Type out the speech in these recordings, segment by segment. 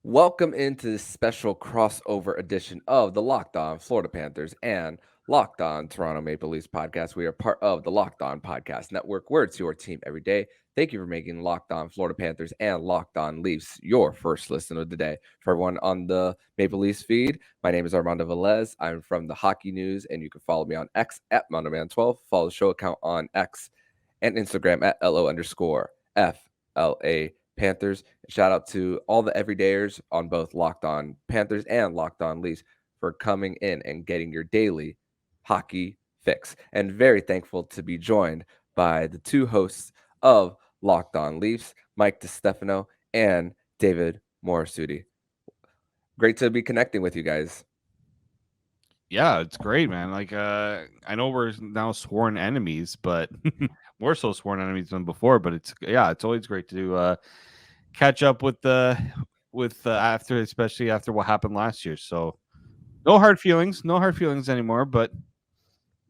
Welcome into this special crossover edition of the Locked On Florida Panthers and Locked On Toronto Maple Leafs podcast. We are part of the Locked On Podcast Network, where it's your team every day. Thank you for making Locked On Florida Panthers and Locked On Leafs your first listen of the day. For everyone on the Maple Leafs feed, my name is Armando Velez. I'm from the Hockey News, and you can follow me on X at MondoMan12. Follow the show account on X and Instagram at LO_FLA Panthers. Shout out to all the everydayers on both Locked On Panthers and Locked On Leafs for coming in and getting your daily hockey fix. And very thankful to be joined by the two hosts of Locked On Leafs, Mike DiStefano and David Morassutti. Great to be connecting with you guys. Yeah, it's great, man. I know we're now sworn enemies, but more so sworn enemies than before. But it's always great to catch up with after, especially after what happened last year. So no hard feelings anymore. But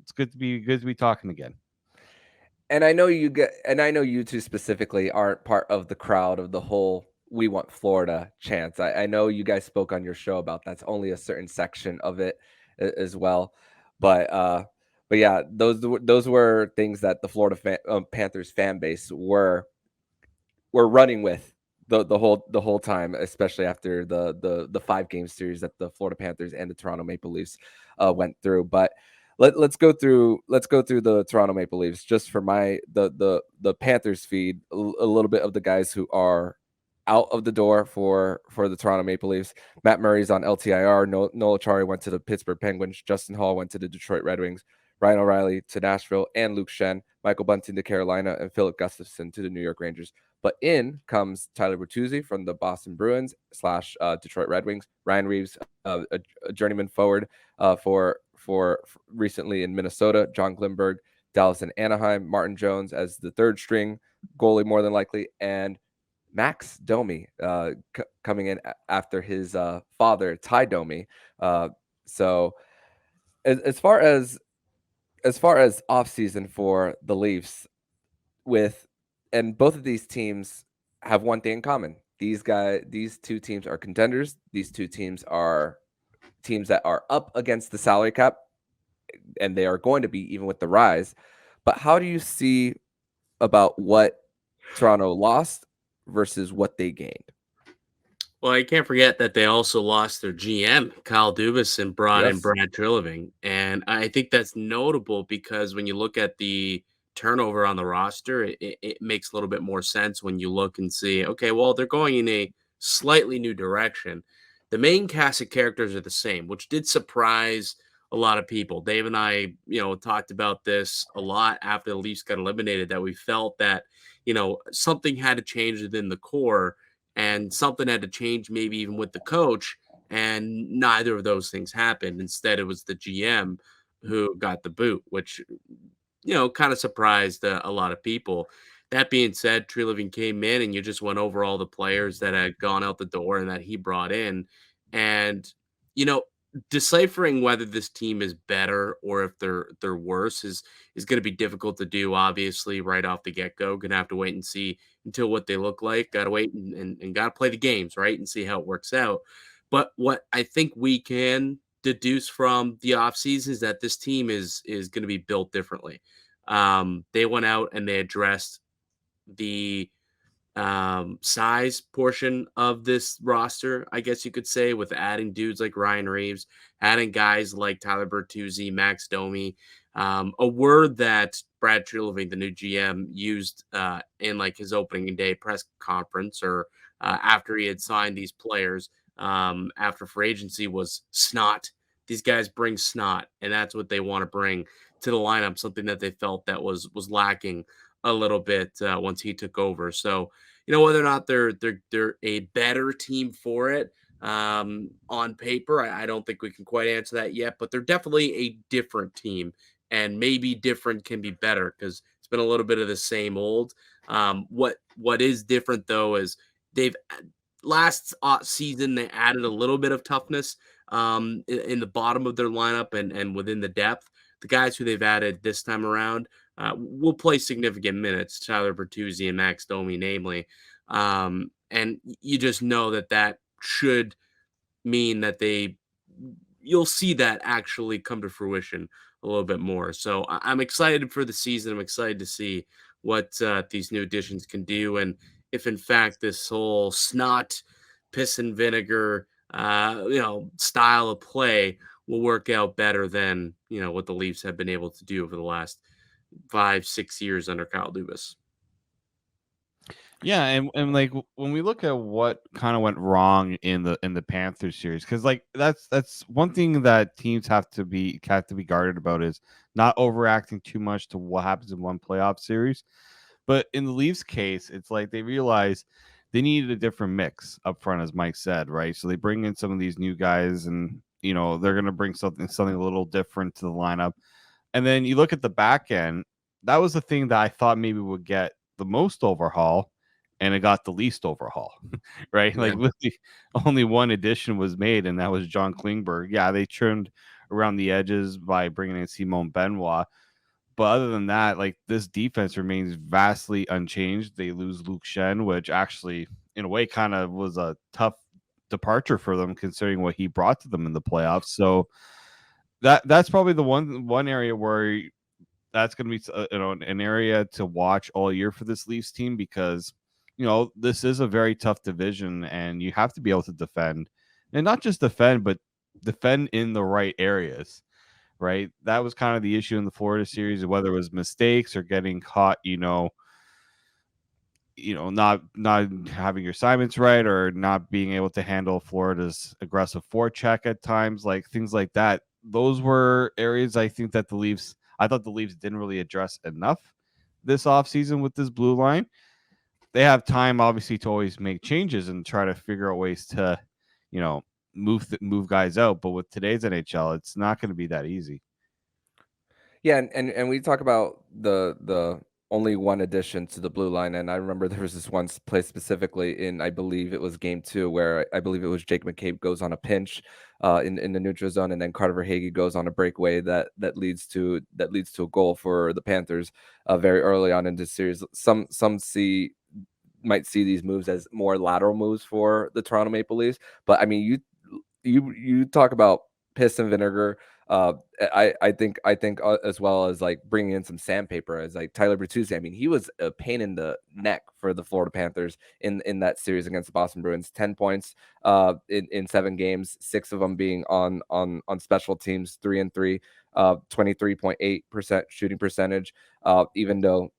it's good to be talking again. And I know you two specifically aren't part of the crowd of the whole "We Want Florida" chants. I know you guys spoke on your show about that's only a certain section of it as well, but yeah, those were things that the Florida Panthers fan base were running with the whole time, especially after the 5-game series that the Florida Panthers and the Toronto Maple Leafs went through. But let's go through the Toronto Maple Leafs just for the Panthers feed, a little bit of the guys who are out of the door for the Toronto Maple Leafs. Matt Murray's on LTIR. Noel Acciari went to the Pittsburgh Penguins. Justin Hall went to the Detroit Red Wings. Ryan O'Reilly to Nashville, and Luke Shen, Michael Bunting to Carolina, and Philip Gustafson to the New York Rangers. But in comes Tyler Bertuzzi from the Boston Bruins / Detroit Red Wings. Ryan Reeves, a journeyman forward for recently in Minnesota. John Glimberg, Dallas and Anaheim. Martin Jones as the third string goalie, more than likely, and Max Domi coming in after his father, Ty Domi. So as far as offseason for the Leafs, and both of these teams have one thing in common. These two teams are contenders. These two teams are teams that are up against the salary cap, and they are going to be even with the rise. But how do you see about what Toronto lost versus what they gained? Well, I can't forget that they also lost their GM, Kyle Dubas, and brought in Yes. Brad Treliving. And I think that's notable because when you look at the turnover on the roster, it makes a little bit more sense when you look and see, okay, well, they're going in a slightly new direction. The main cast of characters are the same, which did surprise a lot of people. Dave and I, talked about this a lot after the Leafs got eliminated, that we felt that, something had to change within the core and something had to change maybe even with the coach, and neither of those things happened. Instead, it was the GM who got the boot, which kind of surprised a lot of people. That being said, Treliving came in and you just went over all the players that had gone out the door and that he brought in. And, you know, deciphering whether this team is better or if they're worse is going to be difficult to do, obviously, right off the get-go. Gonna have to wait and see until what they look like. Gotta wait and gotta play the games, right? And see how it works out. But what I think we can deduce from the offseason is that this team is going to be built differently. They went out and they addressed the size portion of this roster, I guess you could say, with adding dudes like Ryan Reeves, adding guys like Tyler Bertuzzi, Max Domi. A word that Brad Treliving, the new GM, used in like his opening day press conference or after he had signed these players after free agency was snot. These guys bring snot, and that's what they want to bring to the lineup. Something that they felt that was lacking a little bit once he took over. So, whether or not they're a better team for it on paper, I don't think we can quite answer that yet. But they're definitely a different team, and maybe different can be better because it's been a little bit of the same old. What is different though is they've last season they added a little bit of toughness in the bottom of their lineup and within the depth. The guys who they've added this time around will play significant minutes, Tyler Bertuzzi and Max Domi, namely. And you just know that should mean that you'll see that actually come to fruition a little bit more. So I'm excited for the season. I'm excited to see what these new additions can do, and if in fact this whole snot, piss and vinegar, style of play will work out better than what the Leafs have been able to do over the last 5-6 years under Kyle Dubas. Yeah, and like when we look at what kind of went wrong in the Panthers series, because like that's one thing that teams have to be guarded about is not overreacting too much to what happens in one playoff series. But in the Leafs case, it's like they realize they needed a different mix up front, as Mike said, right? So they bring in some of these new guys, and they're going to bring something a little different to the lineup. And then you look at the back end, that was the thing that I thought maybe would get the most overhaul, and it got the least overhaul, right? Like literally only one addition was made, and that was John Klingberg. Yeah, they trimmed around the edges by bringing in Simon Benoit. But other than that, like this defense remains vastly unchanged. They lose Luke Shen, which actually, in a way, kind of was a tough departure for them considering what he brought to them in the playoffs. So that's probably the one area where that's going to be an area to watch all year for this Leafs team, because this is a very tough division, and you have to be able to defend, and not just defend, but defend in the right areas. Right, that was kind of the issue in the Florida series, whether it was mistakes or getting caught, not having your assignments right, or not being able to handle Florida's aggressive forecheck at times, like things like that. Those were areas I thought the Leafs didn't really address enough this offseason with this blue line. They have time, obviously, to always make changes and try to figure out ways to, move guys out. But with today's NHL, it's not going to be that easy. Yeah, and we talk about the only one addition to the blue line, and I remember there was this one play specifically in, I believe it was game 2, where I believe it was Jake McCabe goes on a pinch in the neutral zone, and then Carter Verhaeghe goes on a breakaway that leads to a goal for the Panthers very early on in the series. Some might see these moves as more lateral moves for the Toronto Maple Leafs, but I mean, you talk about piss and vinegar. I think as well as like bringing in some sandpaper, as like Tyler Bertuzzi. I mean, he was a pain in the neck for the Florida Panthers in that series against the Boston Bruins. 10 points in 7 games, 6 of them being on special teams, 3-3, 23.8% shooting percentage. Even though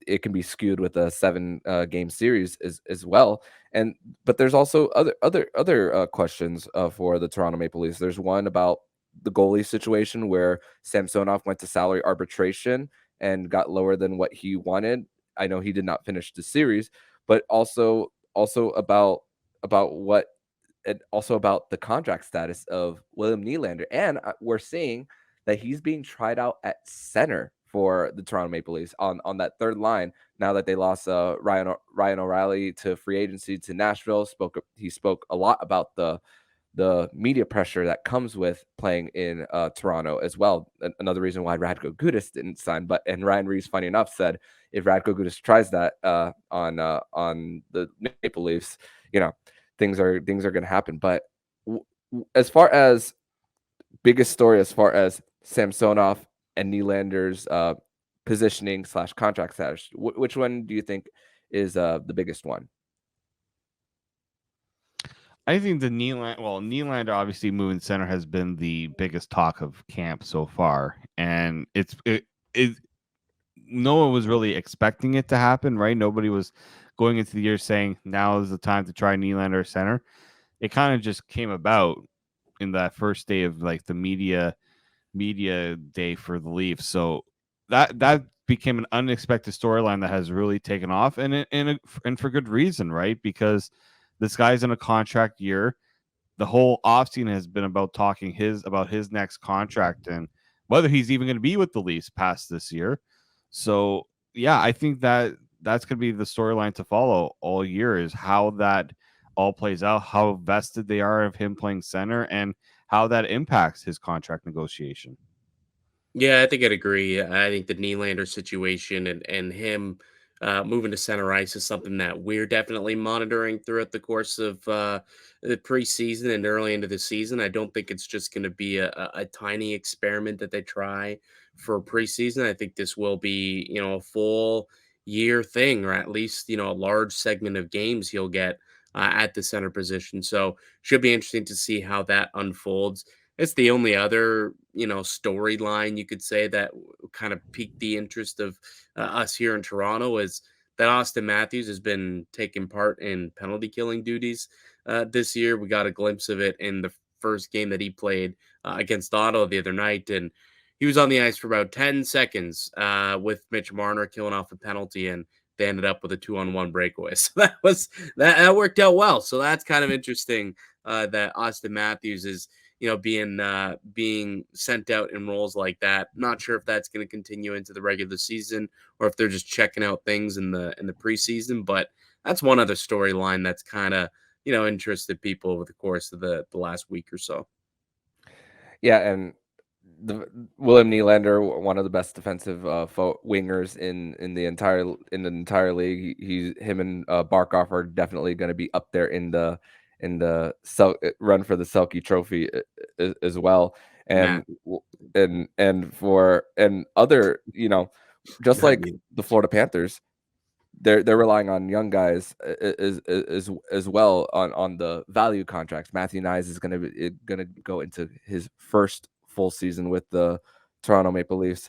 it can be skewed with a 7 game series as well. But there's also other questions for the Toronto Maple Leafs. There's one about the goalie situation where Samsonov went to salary arbitration and got lower than what he wanted. I know he did not finish the series, but also about what and also about the contract status of William Nylander. And we're seeing that he's being tried out at center for the Toronto Maple Leafs on that third line. Now that they lost Ryan O'Reilly to free agency to Nashville, he spoke a lot about the media pressure that comes with playing in Toronto as well. Another reason why Radko Gudas didn't sign, and Ryan Reeves, funny enough, said if Radko Gudas tries that on the Maple Leafs, things are going to happen. But as far as biggest story, as far as Samsonov and Nylander's positioning / contract status, which one do you think is the biggest one? I think Nylander obviously moving center has been the biggest talk of camp so far, and no one was really expecting it to happen, right? Nobody was going into the year saying now is the time to try Nylander center. It kind of just came about in that first day of like the media day for the Leafs. So that became an unexpected storyline that has really taken off, and for good reason, right? Because this guy's in a contract year. The whole offseason has been about talking about his next contract and whether he's even going to be with the Leafs past this year. So yeah, I think that's going to be the storyline to follow all year, is how that all plays out, how vested they are of him playing center, and how that impacts his contract negotiation. Yeah, I think I'd agree. I think the Nylander situation and him moving to center ice is something that we're definitely monitoring throughout the course of the preseason and early into the season. I don't think it's just going to be a tiny experiment that they try for preseason. I think this will be, a full year thing, or at least, a large segment of games he'll get at the center position. So should be interesting to see how that unfolds. It's the only other, storyline you could say that kind of piqued the interest of us here in Toronto is that Austin Matthews has been taking part in penalty killing duties this year. We got a glimpse of it in the first game that he played against Ottawa the other night, and he was on the ice for about 10 seconds with Mitch Marner killing off a penalty, and they ended up with a 2-on-1 breakaway. So that worked out well. So that's kind of interesting that Austin Matthews is being sent out in roles like that. Not sure if that's going to continue into the regular season or if they're just checking out things in the preseason. But that's one other storyline that's kind of interested people over the course of the last week or so. Yeah, and the William Nylander, one of the best defensive wingers in the entire league. Him and Barkov are definitely going to be up there in the run for the Selke Trophy as well. And other, just like the Florida Panthers, they're relying on young guys as well on the value contracts. Matthew Nyes is going to go into his first full season with the Toronto Maple Leafs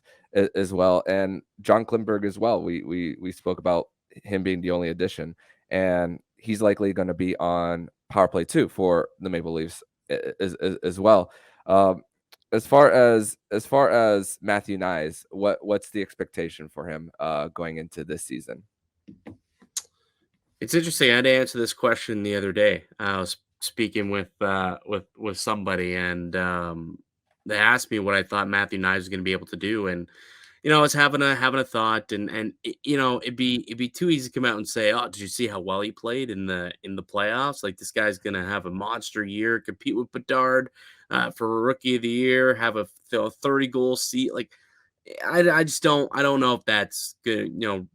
as well, and John Klingberg as well. We spoke about him being the only addition, and he's likely going to be on power play too for the Maple Leafs as well. As far as Matthew Nyes, what's the expectation for him going into this season? It's interesting. I had to answer this question the other day. I was speaking with somebody, and they asked me what I thought Matthew Knies was going to be able to do, and I was having a thought, and it'd be too easy to come out and say, "Oh, did you see how well he played in the playoffs? Like this guy's going to have a monster year, compete with Bedard for Rookie of the Year, have a 30-goal seat." Like, I just don't know if that's good.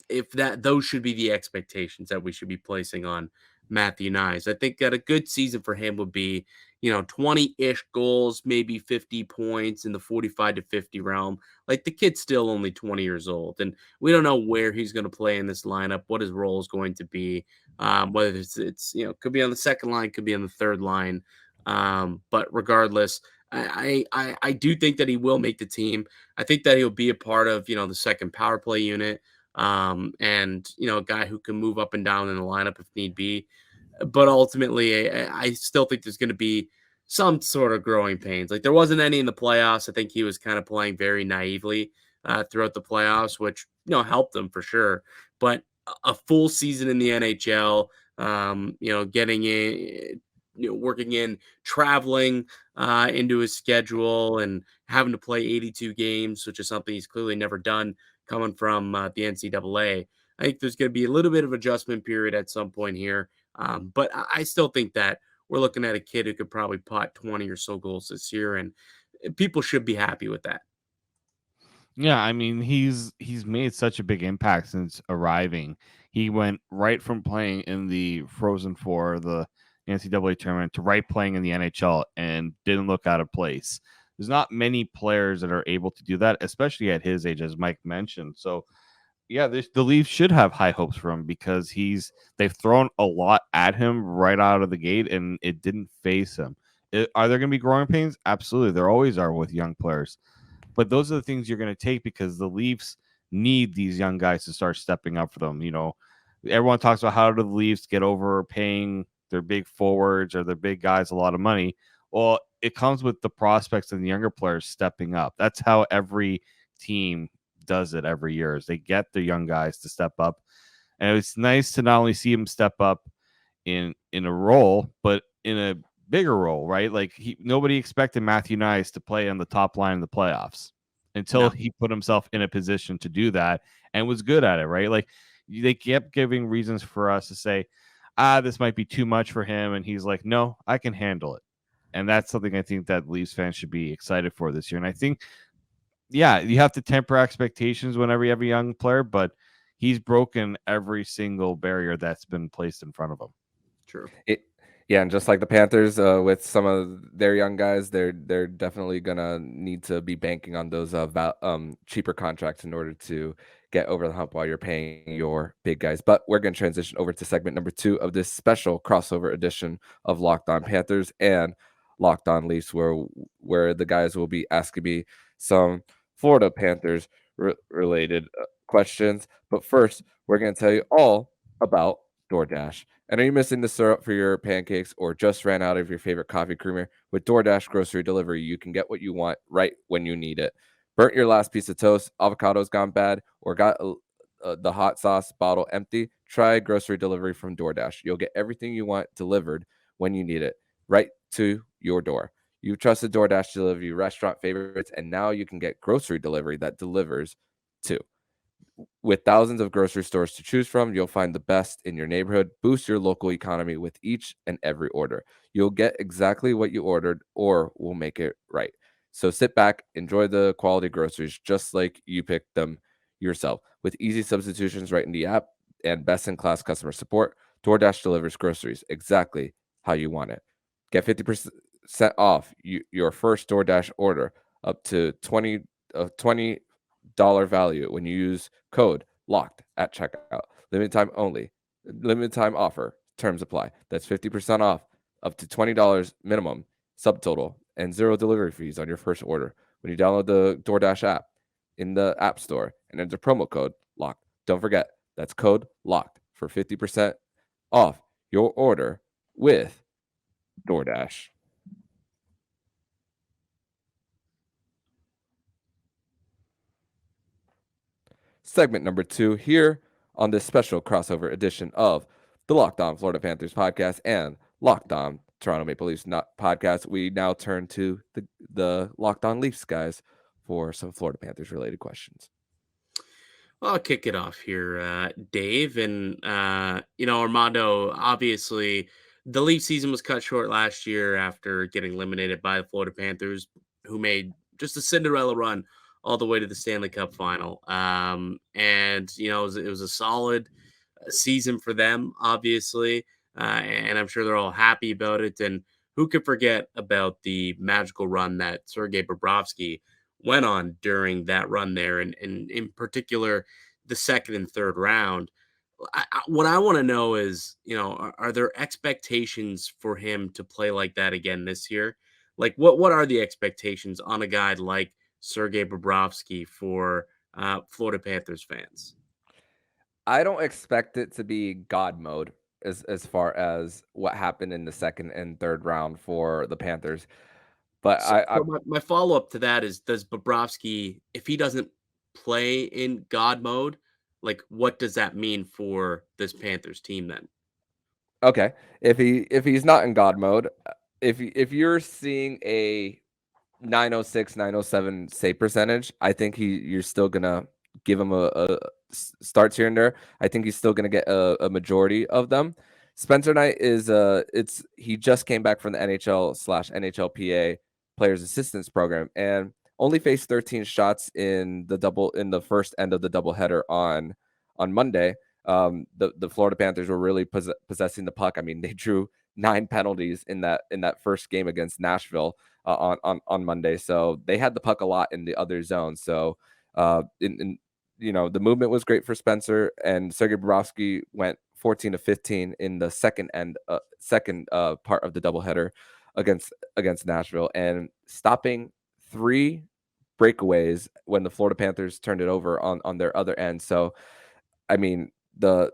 If those should be the expectations that we should be placing on Matthew Nyes. I think that a good season for him would be, 20-ish goals, maybe 50 points in the 45 to 50 realm. Like the kid's still only 20 years old, and we don't know where he's going to play in this lineup, what his role is going to be, whether it's could be on the second line, could be on the third line. But regardless, I do think that he will make the team. I think that he'll be a part of, the second power play unit. And a guy who can move up and down in the lineup if need be. But ultimately, I still think there's going to be some sort of growing pains. Like there wasn't any in the playoffs. I think he was kind of playing very naively throughout the playoffs, which helped him for sure. But a full season in the NHL, getting in, working in, traveling into his schedule and having to play 82 games, which is something he's clearly never done coming from the NCAA. I think there's going to be a little bit of adjustment period at some point here. But I still think that we're looking at a kid who could probably pot 20 or so goals this year, and people should be happy with that. Yeah, I mean, he's made such a big impact since arriving. He went right from playing in the Frozen Four, the NCAA tournament, to right playing in the NHL and didn't look out of place. There's not many players that are able to do that, especially at his age, as Mike mentioned. So, yeah, the Leafs should have high hopes for him because they've thrown a lot at him right out of the gate, and it didn't phase him. Are there going to be growing pains? Absolutely. There always are with young players. But those are the things you're going to take because the Leafs need these young guys to start stepping up for them. Everyone talks about how do the Leafs get over paying their big forwards or their big guys a lot of money. Well, it comes with the prospects and the younger players stepping up. That's how every team does it every year is they get the young guys to step up. And it's nice to not only see them step up in a role, but in a bigger role, right? Like nobody expected Matthew Nyes to play on the top line in the playoffs until he put himself in a position to do that and was good at it, right? Like they kept giving reasons for us to say, this might be too much for him. And he's like, no, I can handle it. And that's something I think that Leafs fans should be excited for this year. And I think, yeah, you have to temper expectations whenever you have a young player, but he's broken every single barrier that's been placed in front of him. True. Yeah, and just like the Panthers, with some of their young guys, they're definitely gonna need to be banking on those cheaper contracts in order to get over the hump while you're paying your big guys. But we're gonna transition over to segment number 2 of this special crossover edition of Locked On Panthers and Locked On Leafs, where the guys will be asking me some Florida Panthers related questions. But first, we're gonna tell you all about DoorDash. And are you missing the syrup for your pancakes or just ran out of your favorite coffee creamer? With DoorDash grocery delivery, you can get what you want right when you need it. Burnt your last piece of toast, avocado's gone bad, or got the hot sauce bottle empty? Try grocery delivery from DoorDash. You'll get everything you want delivered when you need it, right to your door. You've trusted DoorDash to deliver you restaurant favorites, and now you can get grocery delivery that delivers too. With thousands of grocery stores to choose from, you'll find the best in your neighborhood. Boost your local economy with each and every order. You'll get exactly what you ordered, or we'll make it right. So sit back, enjoy the quality groceries just like you picked them yourself. With easy substitutions right in the app and best-in-class customer support, DoorDash delivers groceries exactly how you want it. Get 50% off your first DoorDash order up to $20 value when you use code LOCKED at checkout. Limited time only. Limited time offer. Terms apply. That's 50% off up to $20 minimum subtotal and 0 delivery fees on your first order when you download the DoorDash app in the App Store and enter promo code LOCKED. Don't forget, that's code LOCKED for 50% off your order with DoorDash. Segment number 2 here on this special crossover edition of the Locked On Florida Panthers podcast and Locked On Toronto Maple Leafs podcast. We now turn to the Locked On Leafs guys for some Florida Panthers related questions. Well, I'll kick it off here, Dave. And, Armando, obviously, the Leaf season was cut short last year after getting eliminated by the Florida Panthers, who made just a Cinderella run all the way to the Stanley Cup final. It was a solid season for them, obviously. And I'm sure they're all happy about it. And who could forget about the magical run that Sergei Bobrovsky went on during that run there, and in particular, the second and third round. What I want to know is, are there expectations for him to play like that again this year? Like, what are the expectations on a guy like Sergei Bobrovsky for Florida Panthers fans? I don't expect it to be God mode as far as what happened in the second and third round for the Panthers. But My follow up to that is: does Bobrovsky, if he doesn't play in God mode, like what does that mean for this Panthers team then? okay, if he's not in God mode, if you're seeing a 906, 907 save percentage, I think you're still gonna give him a starts here and there. I think he's still gonna get a majority of them. Spencer Knight is he just came back from the NHL/NHLPA Players Assistance Program and only faced 13 shots in the first end of the doubleheader on Monday. The Florida Panthers were really possessing the puck. I mean, they drew 9 penalties in that first game against Nashville on Monday, so they had the puck a lot in the other zone. So the movement was great for Spencer, and Sergei Bobrovsky went 14 to 15 in the second part of the doubleheader against Nashville, and stopping 3 breakaways when the Florida Panthers turned it over on their other end. So, I mean, the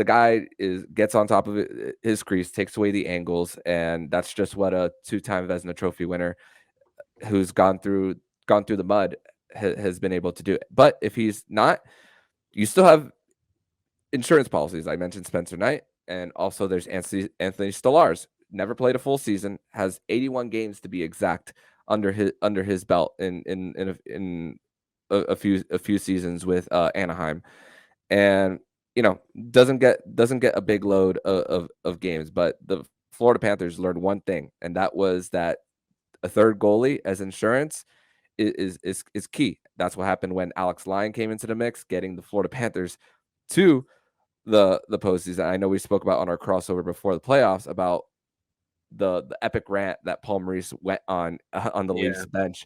guy gets on top of his crease, takes away the angles, and that's just what a 2-time Vezina Trophy winner who's gone through the mud has been able to do. But if he's not, you still have insurance policies. I mentioned Spencer Knight, and also there's Anthony Stolarz. Never played a full season, has 81 games to be exact under his belt in a few seasons with Anaheim, and doesn't get a big load of games. But the Florida Panthers learned one thing, and that was that a third goalie as insurance is key. That's what happened when Alex Lyon came into the mix, getting the Florida Panthers to the postseason. I know we spoke about on our crossover before the playoffs about the epic rant that Paul Maurice went on the Leafs bench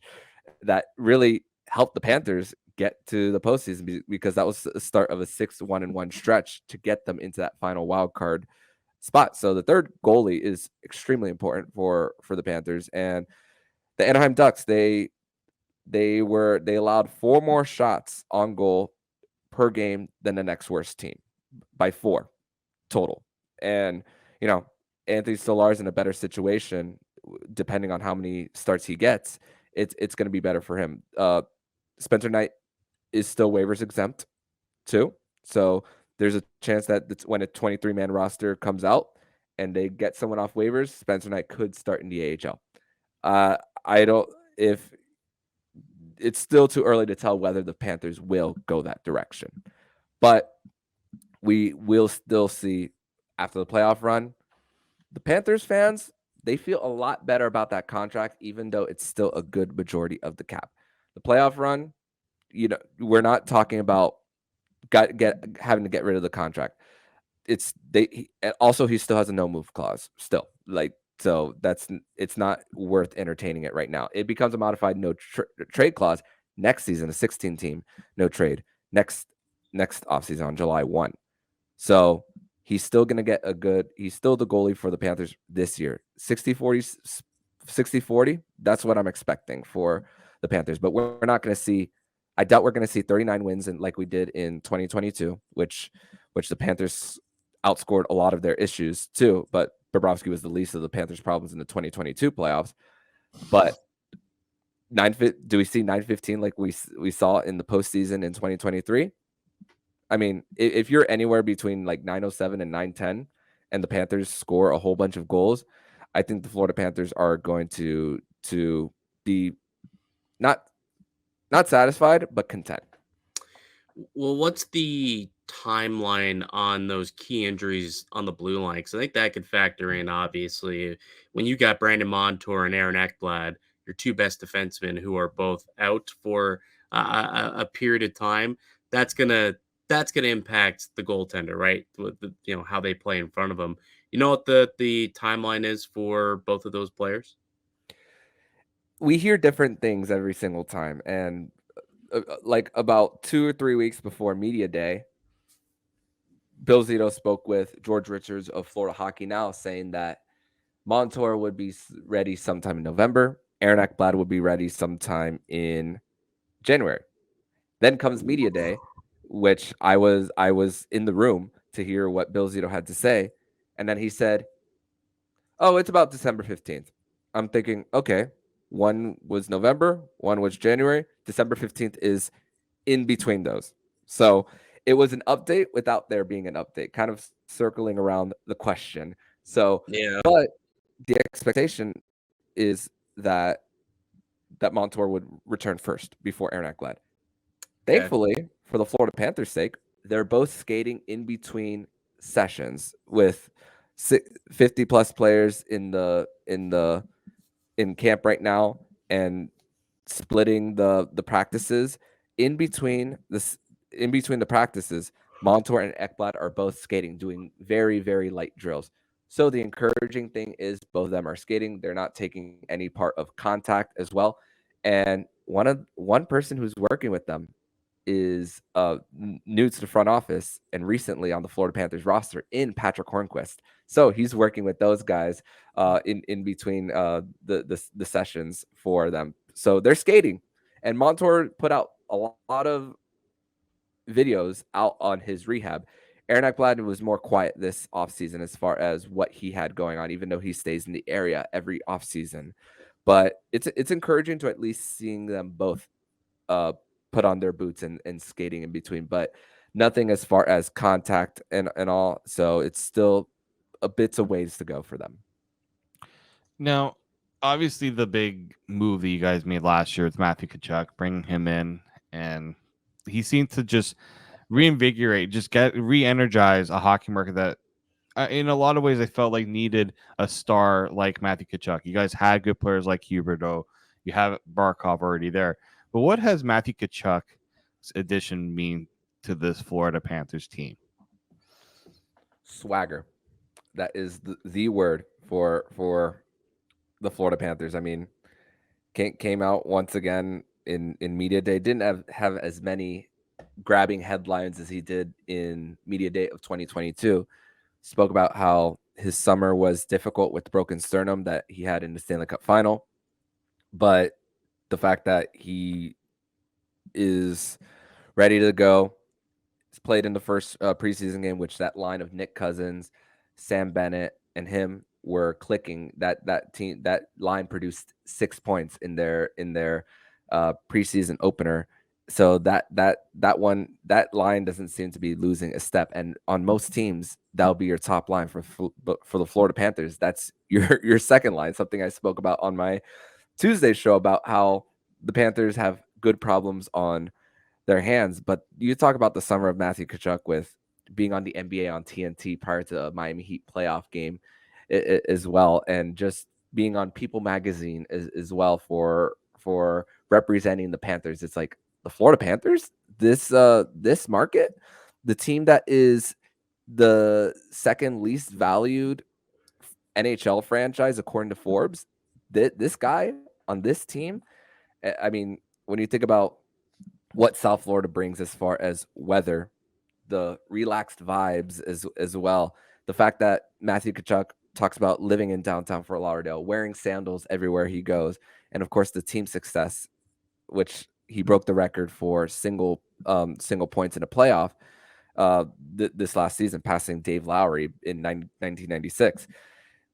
that really helped the Panthers get to the postseason because that was the start of a 6-1-1 stretch to get them into that final wild card spot. So the third goalie is extremely important for the Panthers. And the Anaheim Ducks, they allowed 4 more shots on goal per game than the next worst team by 4 total. And Anthony Stolar's in a better situation depending on how many starts he gets. It's going to be better for him. Spencer Knight is still waivers exempt too. So there's a chance that when a 23-man roster comes out and they get someone off waivers, Spencer Knight could start in the AHL. If it's still too early to tell whether the Panthers will go that direction, but we will still see after the playoff run, the Panthers fans, they feel a lot better about that contract, even though it's still a good majority of the cap. The playoff run, we're not talking about having to get rid of the contract. He still has a no move clause still, so it's not worth entertaining it right now. It becomes a modified no trade clause next season, a 16 team no trade next offseason on July 1. So he's still going to get he's still the goalie for the Panthers this year. 60-40, that's what I'm expecting for the Panthers. But we're not going to see, I doubt we're going to see 39 wins like we did in 2022, which the Panthers outscored a lot of their issues too. But Bobrovsky was the least of the Panthers' problems in the 2022 playoffs. But do we see 9-15 like we saw in the postseason in 2023? I mean, if you're anywhere between like 907 and 910 and the Panthers score a whole bunch of goals, I think the Florida Panthers are going to be not satisfied, but content. Well, what's the timeline on those key injuries on the blue line? Because I think that could factor in, obviously, when you got Brandon Montour and Aaron Ekblad, your 2 best defensemen who are both out for a period of time. That's gonna impact the goaltender, right? With how they play in front of them. You know what the timeline is for both of those players? We hear different things every single time, and like about 2 or 3 weeks before media day, Bill Zito spoke with George Richards of Florida Hockey Now, saying that Montour would be ready sometime in November. Aaron Ekblad would be ready sometime in January. Then comes media day, which I was in the room to hear what Bill Zito had to say, and then he said, "Oh, it's about December 15th." I'm thinking, okay, one was November, one was January. December 15th is in between those. So it was an update without there being an update, kind of circling around the question. So, yeah, but the expectation is that Montour would return first before Aaron Ekblad. Thankfully, for the Florida Panthers' sake, they're both skating in between sessions with 50 plus players in camp right now, and splitting the practices in between the practices. Montour and Ekblad are both skating, doing very, very light drills. So the encouraging thing is both of them are skating. They're not taking any part of contact as well. And one person who's working with them is new to the front office and recently on the Florida Panthers roster in Patrick Hornquist. So he's working with those guys in between the sessions for them. So they're skating. And Montour put out a lot of videos out on his rehab. Aaron Ekblad was more quiet this offseason as far as what he had going on, even though he stays in the area every offseason. But it's encouraging to at least seeing them both put on their boots and skating in between, but nothing as far as contact and all. So it's still a bit of ways to go for them. Now, obviously, the big move that you guys made last year with Matthew Tkachuk, bringing him in, and he seemed to just reinvigorate, just re-energize a hockey market that, in a lot of ways, I felt like needed a star like Matthew Tkachuk. You guys had good players like Huberdeau. You have Barkov already there. But what has Matthew Tkachuk's addition mean to this Florida Panthers team? Swagger. That is the word for the Florida Panthers. I mean, came out once again in media day. Didn't have as many grabbing headlines as he did in media day of 2022. Spoke about how his summer was difficult with the broken sternum that he had in the Stanley Cup final, but the fact that he is ready to go. He's played in the first preseason game, which that line of Nick Cousins, Sam Bennett, and him were clicking. That line produced 6 points in their preseason opener. So that line doesn't seem to be losing a step. And on most teams, that'll be your top line for the Florida Panthers. That's your second line. Something I spoke about on my Tuesday show about how the Panthers have good problems on their hands. But you talk about the summer of Matthew Tkachuk with being on the NBA on TNT prior to a Miami Heat playoff game as well, and just being on People Magazine as well for representing the Panthers. It's like the Florida Panthers, this market, the team that is the second least valued NHL franchise according to Forbes. This guy on this team, I mean, when you think about what South Florida brings as far as weather, the relaxed vibes as well, the fact that Matthew Tkachuk talks about living in downtown Fort Lauderdale, wearing sandals everywhere he goes, and of course the team success, which he broke the record for single points in a playoff this last season, passing Dave Lowry in 1996.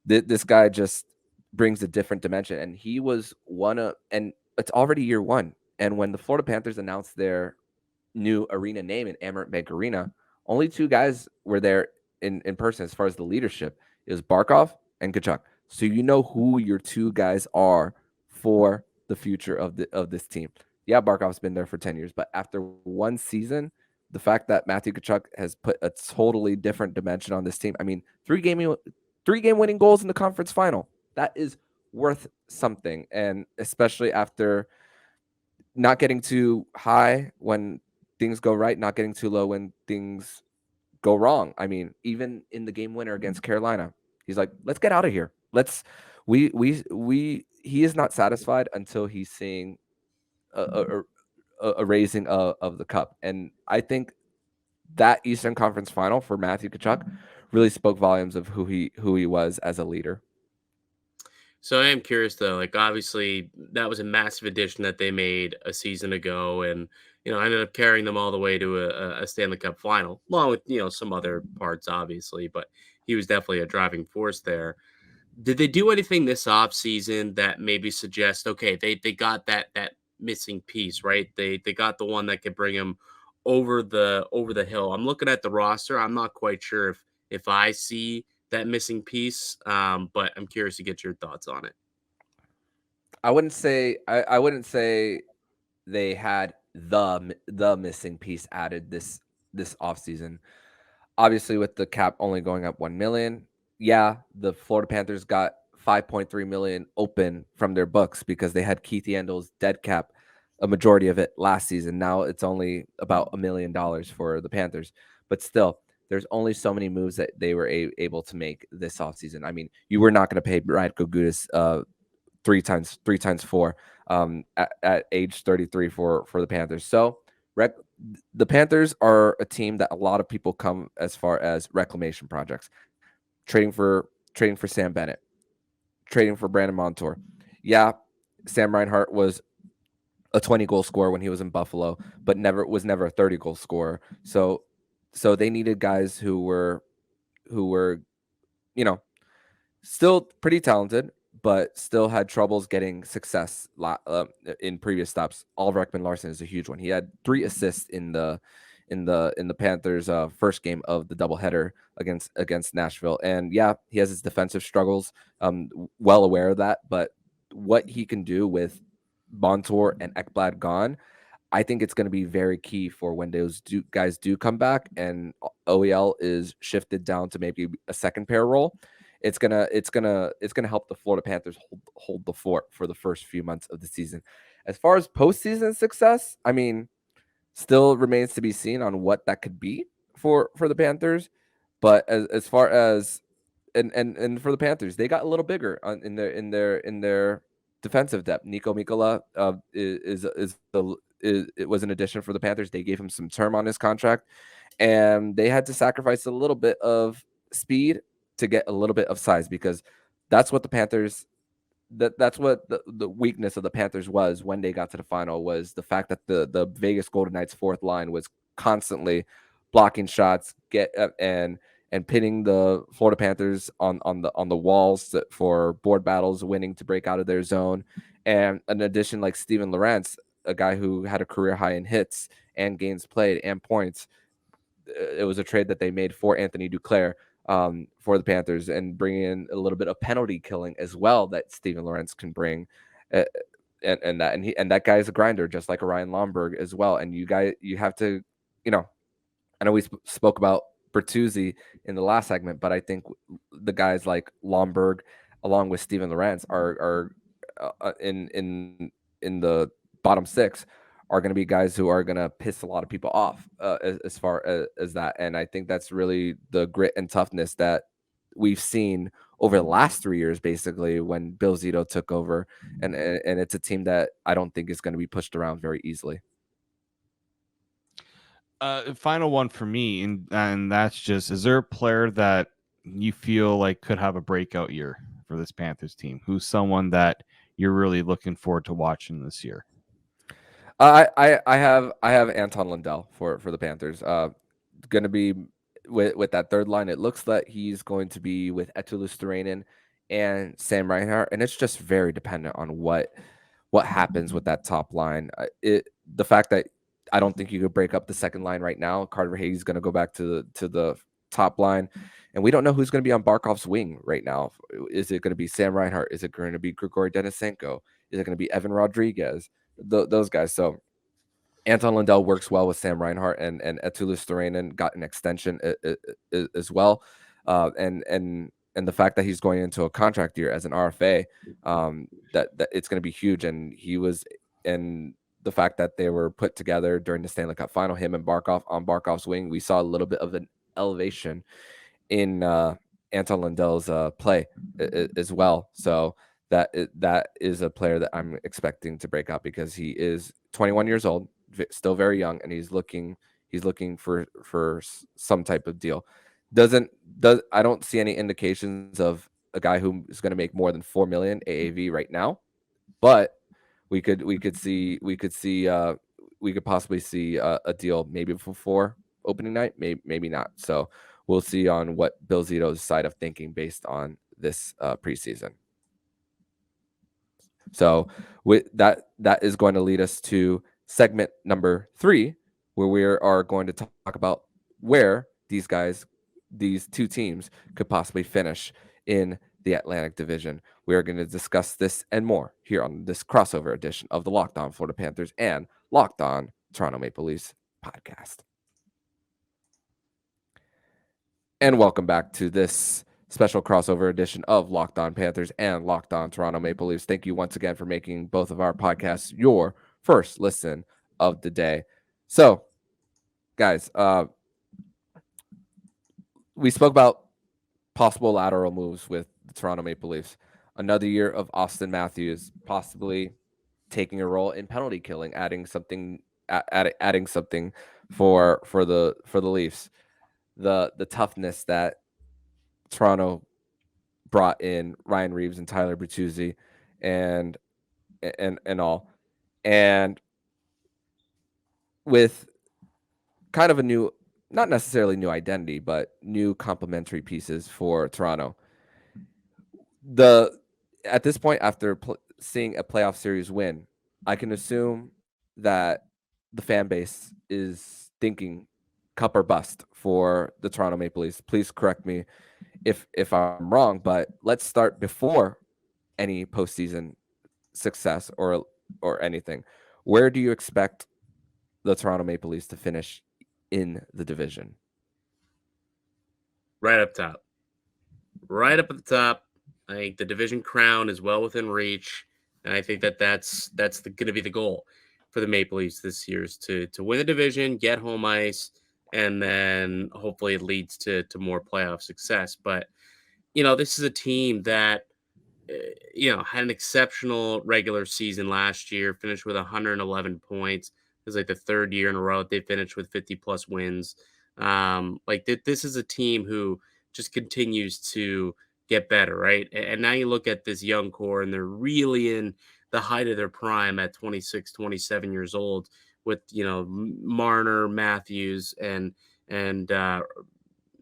This guy just brings a different dimension, and he was and it's already year one. And when the Florida Panthers announced their new arena name in Amerant Bank Arena, only two guys were there in person as far as the leadership. It was Barkov and Tkachuk. So you know who your two guys are for the future of this team. Yeah, Barkov's been there for 10 years, but after one season, the fact that Matthew Tkachuk has put a totally different dimension on this team. I mean, three game winning goals in the conference final. That is worth something. And especially after not getting too high when things go right, not getting too low when things go wrong. I mean, even in the game winner against Carolina, he's like, let's get out of here. He is not satisfied until he's seeing a raising of the cup. And I think that Eastern Conference final for Matthew Tkachuk really spoke volumes of who he was as a leader. So I am curious though, like obviously that was a massive addition that they made a season ago, and ended up carrying them all the way to a Stanley Cup final, along with some other parts, obviously, but he was definitely a driving force there. Did they do anything this offseason that maybe suggest, okay, they got that missing piece, right? They got the one that could bring them over the hill. I'm looking at the roster. I'm not quite sure if I see that missing piece, but I'm curious to get your thoughts on it. I wouldn't say they had the missing piece added this offseason. Obviously, with the cap only going up 1 million, yeah, the Florida Panthers got 5.3 million open from their books because they had Keith Yandel's dead cap, a majority of it last season. Now it's only about $1 million for the Panthers, but still, there's only so many moves that they were able to make this offseason. I mean, you were not going to pay Radko Gudas three times four at age 33 for the Panthers. So the Panthers are a team that a lot of people come as far as reclamation projects, trading for Sam Bennett, trading for Brandon Montour. Yeah, Sam Reinhart was a 20-goal scorer when he was in Buffalo, but never a 30-goal scorer. So they needed guys who were still pretty talented, but still had troubles getting success in previous stops. Oliver Ekman-Larsson is a huge one. He had 3 assists in the Panthers' first game of the doubleheader against Nashville. And yeah, he has his defensive struggles. Well aware of that, but what he can do with Montour and Ekblad gone, I think it's going to be very key for when those guys do come back and OEL is shifted down to maybe a second pair role. it's gonna help the Florida Panthers hold the fort for the first few months of the season. As far as postseason success, I mean, still remains to be seen on what that could be for the Panthers. But as far as and for the Panthers, they got a little bigger in their defensive depth. Nico Mikola it was an addition for the Panthers. They gave him some term on his contract, and they had to sacrifice a little bit of speed to get a little bit of size, because that's what the Panthers that's what the weakness of the Panthers was when they got to the final, was the fact that the Vegas Golden Knights fourth line was constantly blocking shots, and pinning the Florida Panthers on the walls for board battles, winning to break out of their zone. And in addition, like Steven Lorentz, a guy who had a career high in hits and games played and points, it was a trade that they made for Anthony Duclair, for the Panthers, and bringing in a little bit of penalty killing as well that Steven Lorentz can bring. Uh, and that guy is a grinder, just like a Ryan Lomberg as well. And you have to, I know we spoke about Bertuzzi in the last segment, but I think the guys like Lomberg, along with Steven Lorentz, are in the bottom six, are going to be guys who are going to piss a lot of people off, as far as that. And I think that's really the grit and toughness that we've seen over the last 3 years, basically, when Bill Zito took over. And it's a team that I don't think is going to be pushed around very easily. Final one for me, and that's just, is there a player that you feel like could have a breakout year for this Panthers team? Who's someone that you're really looking forward to watching this year? I have Anton Lundell for the Panthers. Going to be with that third line. It looks like he's going to be with Eetu Luostarinen and Sam Reinhart, and it's just very dependent on what happens with that top line. The fact that I don't think you could break up the second line right now. Carter Hayes is going to go back to the top line, and we don't know who's going to be on Barkov's wing right now. Is it going to be Sam Reinhart? Is it going to be Grigory Denisenko? Is it going to be Evan Rodriguez? Those guys. So Anton Lundell works well with Sam Reinhart, and Eetu Luostarinen got an extension as well. And the fact that he's going into a contract year as an RFA, that it's going to be huge. And the fact that they were put together during the Stanley Cup final, him and Barkov on Barkov's wing, we saw a little bit of an elevation in Anton Lundell's play as well. So that is a player that I'm expecting to break out, because he is 21 years old, still very young, and he's looking for some type of deal. I don't see any indications of a guy who is going to make more than $4 million AAV right now, but we could possibly see a deal maybe before opening night, maybe not. So we'll see on what Bill Zito's side of thinking based on this preseason. So with that is going to lead us to segment number 3, where we are going to talk about where these two teams could possibly finish in the Atlantic Division. We are going to discuss this and more here on this crossover edition of the Locked On Florida Panthers and Locked On Toronto Maple Leafs podcast. And welcome back to this special crossover edition of Locked On Panthers and Locked On Toronto Maple Leafs. Thank you once again for making both of our podcasts your first listen of the day. So, guys, we spoke about possible lateral moves with the Toronto Maple Leafs. Another year of Austin Matthews possibly taking a role in penalty killing, adding something for the Leafs. The toughness that Toronto brought in Ryan Reeves and Tyler Bertuzzi and all, and with kind of a new, not necessarily new identity, but new complementary pieces for Toronto. At this point, after seeing a playoff series win, I can assume that the fan base is thinking cup or bust for the Toronto Maple Leafs. Please correct me if I'm wrong, but let's start before any postseason success or anything. Where do you expect the Toronto Maple Leafs to finish in the division? Right up top. right up at the top. I think the division crown is well within reach, and I think that's going to be the goal for the Maple Leafs this year is to win the division, get home ice, and then hopefully it leads to more playoff success. But this is a team that had an exceptional regular season last year, finished with 111 points. It was like the third year in a row they finished with 50 plus wins. This is a team who just continues to get better, right? And now you look at this young core, and they're really in the height of their prime at 26, 27 years old with Marner, Matthews, and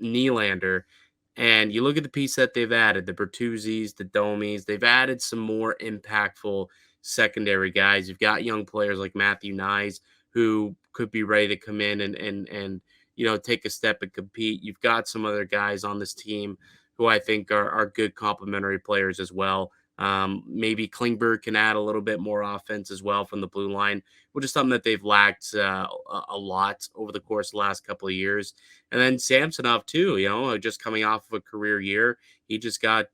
Nylander. And you look at the piece that they've added, the Bertuzzis, the Domies, they've added some more impactful secondary guys. You've got young players like Matthew Nyes who could be ready to come in and take a step and compete. You've got some other guys on this team who I think are good complementary players as well. Maybe Klingberg can add a little bit more offense as well from the blue line, which is something that they've lacked a lot over the course of the last couple of years. And then Samsonov too, just coming off of a career year, he just got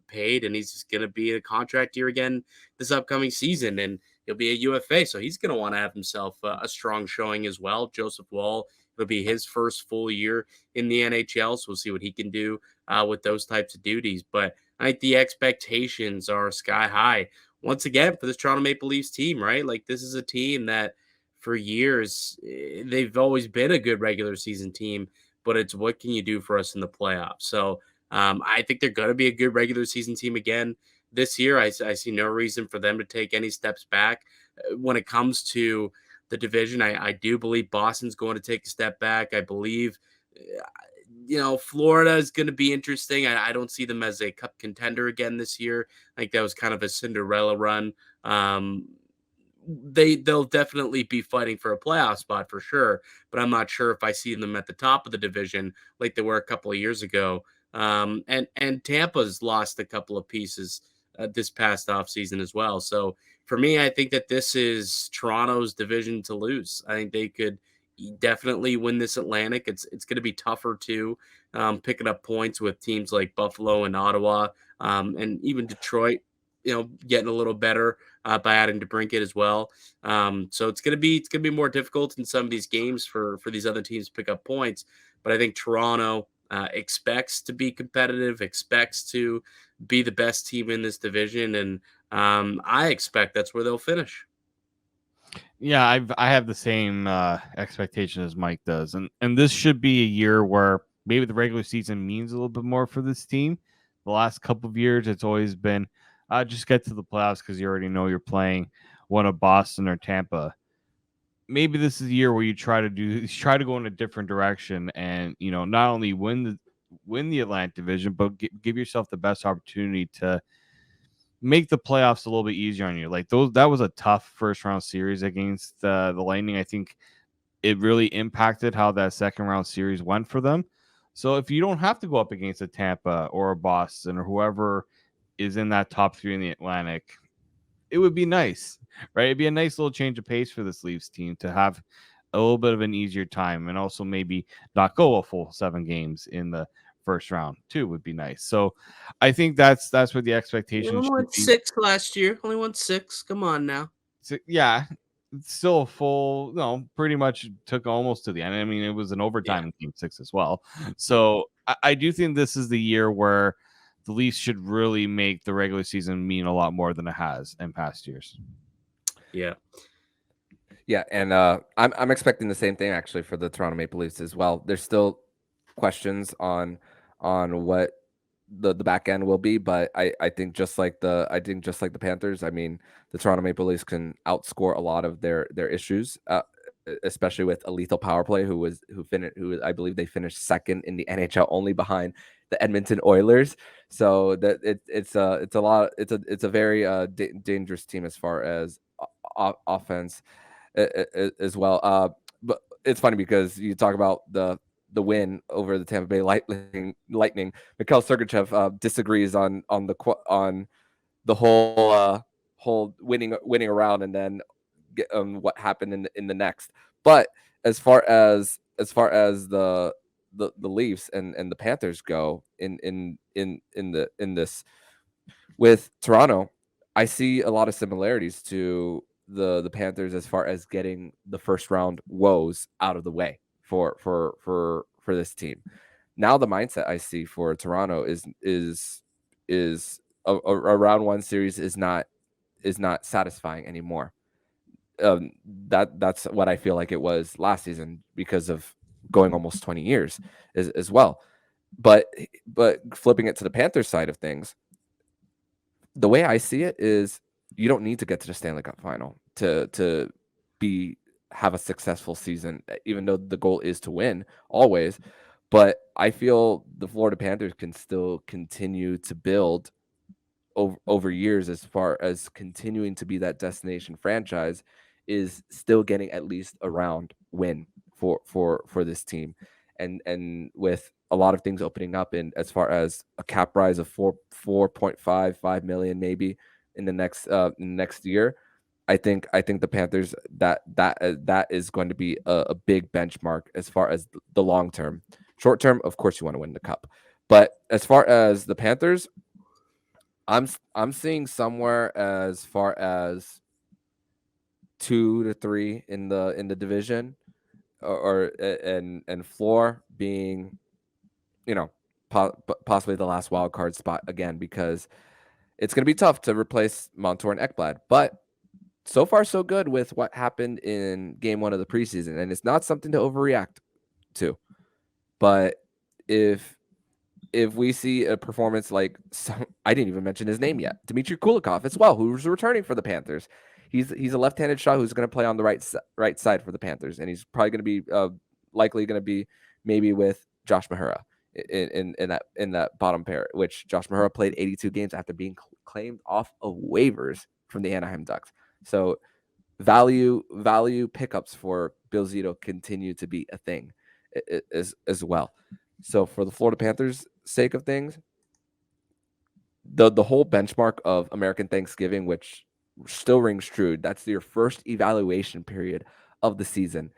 paid, and he's just going to be a contract year again this upcoming season, and he'll be a UFA, so he's going to want to have himself a strong showing as well. Joseph Wall, it'll be his first full year in the NHL, so we'll see what he can do with those types of duties. But I think the expectations are sky high once again for this Toronto Maple Leafs team, right? Like, this is a team that for years they've always been a good regular season team, but it's what can you do for us in the playoffs? So I think they're going to be a good regular season team again this year. I see no reason for them to take any steps back. When it comes to the division, I do believe Boston's going to take a step back. I believe Florida is going to be interesting. I don't see them as a cup contender again this year. I think that was kind of a Cinderella run. They'll definitely be fighting for a playoff spot for sure, but I'm not sure if I see them at the top of the division like they were a couple of years ago. And Tampa's lost a couple of pieces this past offseason as well. So for me, I think that this is Toronto's division to lose. I think they could definitely win this Atlantic. It's going to be tougher too, picking up points with teams like Buffalo and Ottawa, and even Detroit, getting a little better by adding DeBrincat as well. So it's going to be more difficult in some of these games for these other teams to pick up points. But I think Toronto expects to be competitive, expects to be the best team in this division, and I expect that's where they'll finish. Yeah, I have the same expectation as Mike does, and this should be a year where maybe the regular season means a little bit more for this team. The last couple of years, it's always been just get to the playoffs because you already know you're playing one of Boston or Tampa. Maybe this is a year where you try to go in a different direction, and not only win the Atlantic Division, but give yourself the best opportunity to make the playoffs a little bit easier on you. Like that was a tough first round series against the Lightning. I think it really impacted how that second round series went for them. So if you don't have to go up against a Tampa or a Boston or whoever is in that top three in the Atlantic, it would be nice, right? It'd be a nice little change of pace for this Leafs team to have a little bit of an easier time, and also maybe not go a full 7 games in the first round too would be nice. So I think that's what the expectation Only should won be. 6 last year. Only won 6. Come on now. So, yeah, it's still a full, pretty much took almost to the end. I mean, it was an overtime in game 6 as well. So I do think this is the year where the Leafs should really make the regular season mean a lot more than it has in past years. Yeah. Yeah, and I'm expecting the same thing actually for the Toronto Maple Leafs as well. There's still questions on what the back end will be, but I think just like the Panthers, I mean, the Toronto Maple Leafs can outscore a lot of their issues, especially with a lethal power play who I believe they finished second in the NHL, only behind the Edmonton Oilers. So that it's a very dangerous team as far as offense as well. But it's funny because you talk about the win over the Tampa Bay Lightning. Mikhail Sergachev disagrees on the whole winning around and then what happened in the next. But as far as the the Leafs and the Panthers go in this with Toronto, I see a lot of similarities to the Panthers as far as getting the first round woes out of the way for this team. Now the mindset I see for Toronto is a round one series is not satisfying anymore. That's what I feel like it was last season because of going almost 20 years as well. But flipping it to the Panthers side of things, the way I see it is you don't need to get to the Stanley Cup final to have a successful season, even though the goal is to win always. But I feel the Florida Panthers can still continue to build over years as far as continuing to be that destination franchise is still getting at least a round win for this team. And with a lot of things opening up in as far as a cap rise of 4.5 million maybe in the next year, I think the Panthers that is going to be a big benchmark as far as the long term. Short term, of course, you want to win the cup, but as far as the Panthers, I'm seeing somewhere as far as 2 to 3 in the division, and floor being, possibly the last wild card spot again, because it's going to be tough to replace Montour and Ekblad. But so far, so good with what happened in game 1 of the preseason, and it's not something to overreact to. But if we see a performance like I didn't even mention his name yet, Dmitry Kulikov as well, who's returning for the Panthers. He's a left-handed shot who's going to play on the right side for the Panthers, and he's probably going to be likely going to be maybe with Josh Mahura in that bottom pair, which Josh Mahura played 82 games after being claimed off of waivers from the Anaheim Ducks. So value pickups for Bill Zito continue to be a thing as well. So for the Florida Panthers' sake of things, the whole benchmark of American Thanksgiving, which still rings true, that's your first evaluation period of the season.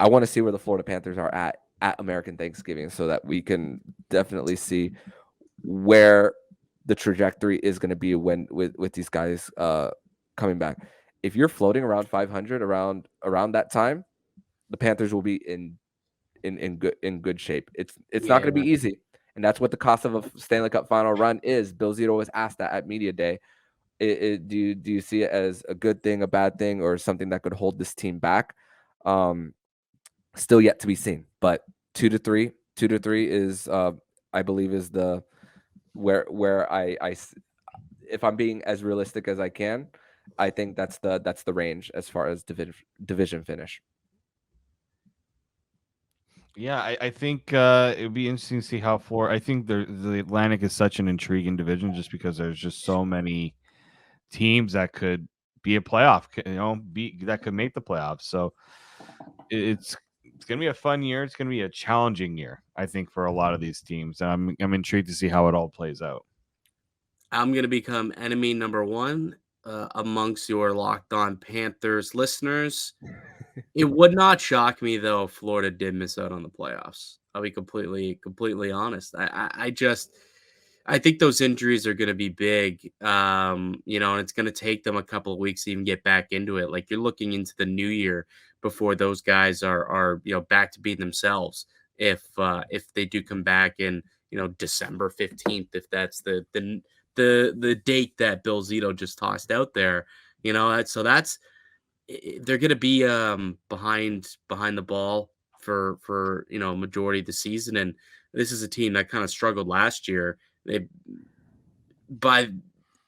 I want to see where the Florida Panthers are at American Thanksgiving so that we can definitely see where the trajectory is going to be with these guys coming back. If you're floating around 500 around that time, the Panthers will be in good shape. It's not going to be easy, and that's what the cost of a Stanley Cup final run is. Bill Zito was asked that at media day. Do you see it as a good thing, a bad thing, or something that could hold this team back? Still yet to be seen. But 2 to 3 is I believe is the where I if I'm being as realistic as I can, I think that's the range as far as division finish. Yeah, I think it would be interesting to see how far. I think the Atlantic is such an intriguing division just because there's just so many teams that could be a playoff, that could make the playoffs. So it's going to be a fun year. It's going to be a challenging year, I think, for a lot of these teams. And I'm intrigued to see how it all plays out. I'm going to become enemy number one amongst your Locked On Panthers listeners. It would not shock me, though, if Florida did miss out on the playoffs. I'll be completely honest. I think those injuries are going to be big, and it's going to take them a couple of weeks to even get back into it. Like, you're looking into the new year before those guys are back to being themselves. If they do come back in, December 15th, if that's the date that Bill Zito just tossed out there, they're going to be behind the ball for majority of the season. And this is a team that kind of struggled last year. They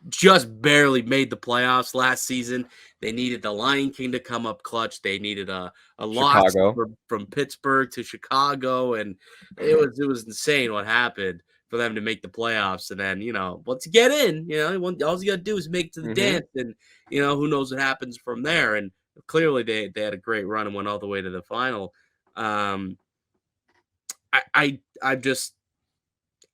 just barely made the playoffs last season. They needed the Lion King to come up clutch. They needed a loss from Pittsburgh to Chicago, and it was insane what happened for them to make the playoffs. And then, once you get in, all you got to do is make it to the dance, and who knows what happens from there. And clearly they had a great run and went all the way to the final.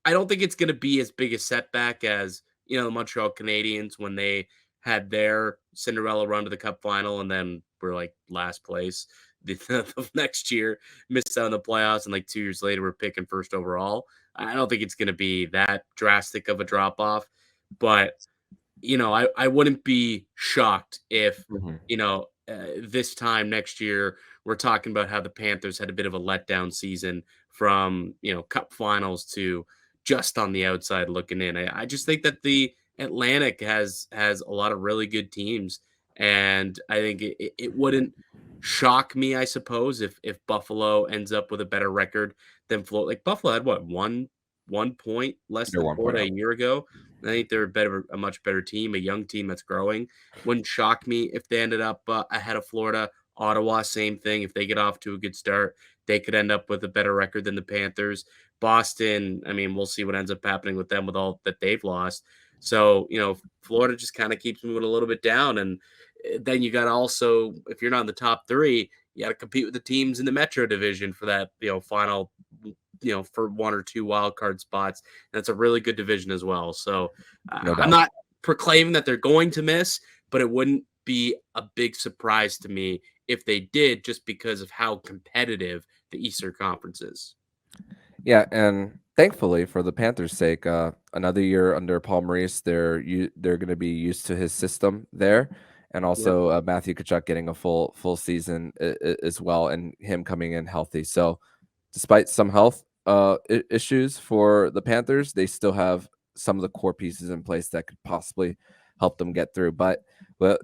I don't think it's going to be as big a setback as, the Montreal Canadiens when they had their Cinderella run to the Cup final and then were like last place. the next year, missed out on the playoffs, and like 2 years later, we're picking first overall. I don't think it's going to be that drastic of a drop off, but I wouldn't be shocked if, Mhm. this time next year, we're talking about how the Panthers had a bit of a letdown season from, cup finals to just on the outside looking in. I just think that the Atlantic has a lot of really good teams. And I think it wouldn't shock me, I suppose, if Buffalo ends up with a better record than Florida. Like Buffalo had what, one point less They're than 1 point Florida a up. year ago. I think they're a much better team, a young team that's growing. Wouldn't shock me if they ended up ahead of Florida. Ottawa, same thing. If they get off to a good start, they could end up with a better record than the Panthers. Boston, I mean, we'll see what ends up happening with them with all that they've lost. So, Florida just kind of keeps moving a little bit down. And then you got to also, if you're not in the top three, you got to compete with the teams in the Metro division for that, final, for 1 or 2 wild card spots. And it's a really good division as well. So No I'm doubt. not proclaiming that they're going to miss, but it wouldn't be a big surprise to me if they did, just because of how competitive the Eastern Conference is. Yeah, and thankfully for the Panthers' sake, another year under Paul Maurice, they're going to be used to his system there, and Yep. also Matthew Tkachuk getting a full season as well, and him coming in healthy. So, despite some health issues for the Panthers, they still have some of the core pieces in place that could possibly help them get through. But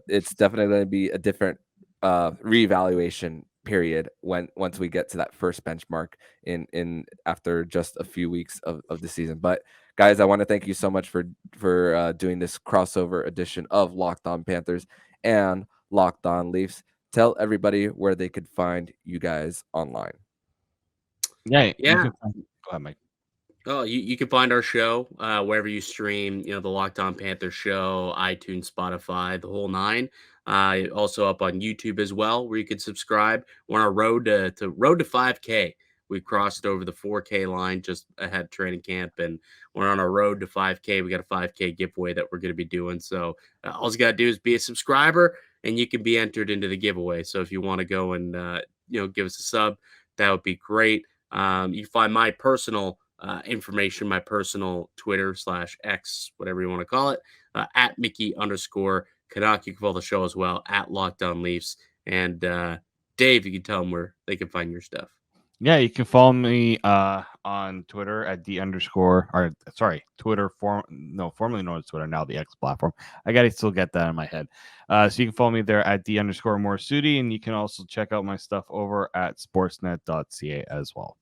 it's definitely going to be a different reevaluation period once we get to that first benchmark in after just a few weeks of the season. But guys, I want to thank you so much for doing this crossover edition of Locked On Panthers and Locked On Leafs. Tell everybody where they could find you guys online. Yeah. Yeah. Go ahead, Mike. Oh, you can find our show wherever you stream, the Locked On Panthers show, iTunes, Spotify, the whole nine. Also up on YouTube as well, where you can subscribe. We're on our road to 5K. We crossed over the 4K line just ahead of training camp, and we're on our road to 5K. We got a 5K giveaway that we're going to be doing. So all you got to do is be a subscriber, and you can be entered into the giveaway. So if you want to go and give us a sub, that would be great. You find my personal information, my personal Twitter /X, whatever you want to call it, at Mickey_Canuck. You can follow the show as well at Locked On Leafs. And Dave, you can tell them where they can find your stuff. Yeah, you can follow me on Twitter at Twitter formerly known as Twitter, now the X platform. I gotta still get that in my head. So you can follow me there at @D_Morassutti, and you can also check out my stuff over at sportsnet.ca as well.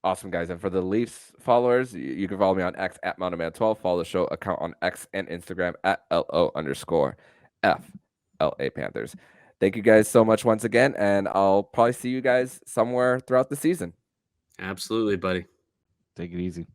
Awesome, guys. And for the Leafs followers, you can follow me on X at MountainMan12. Follow the show account on X and Instagram at LO_FLA Panthers. Thank you guys so much once again, and I'll probably see you guys somewhere throughout the season. Absolutely, buddy. Take it easy.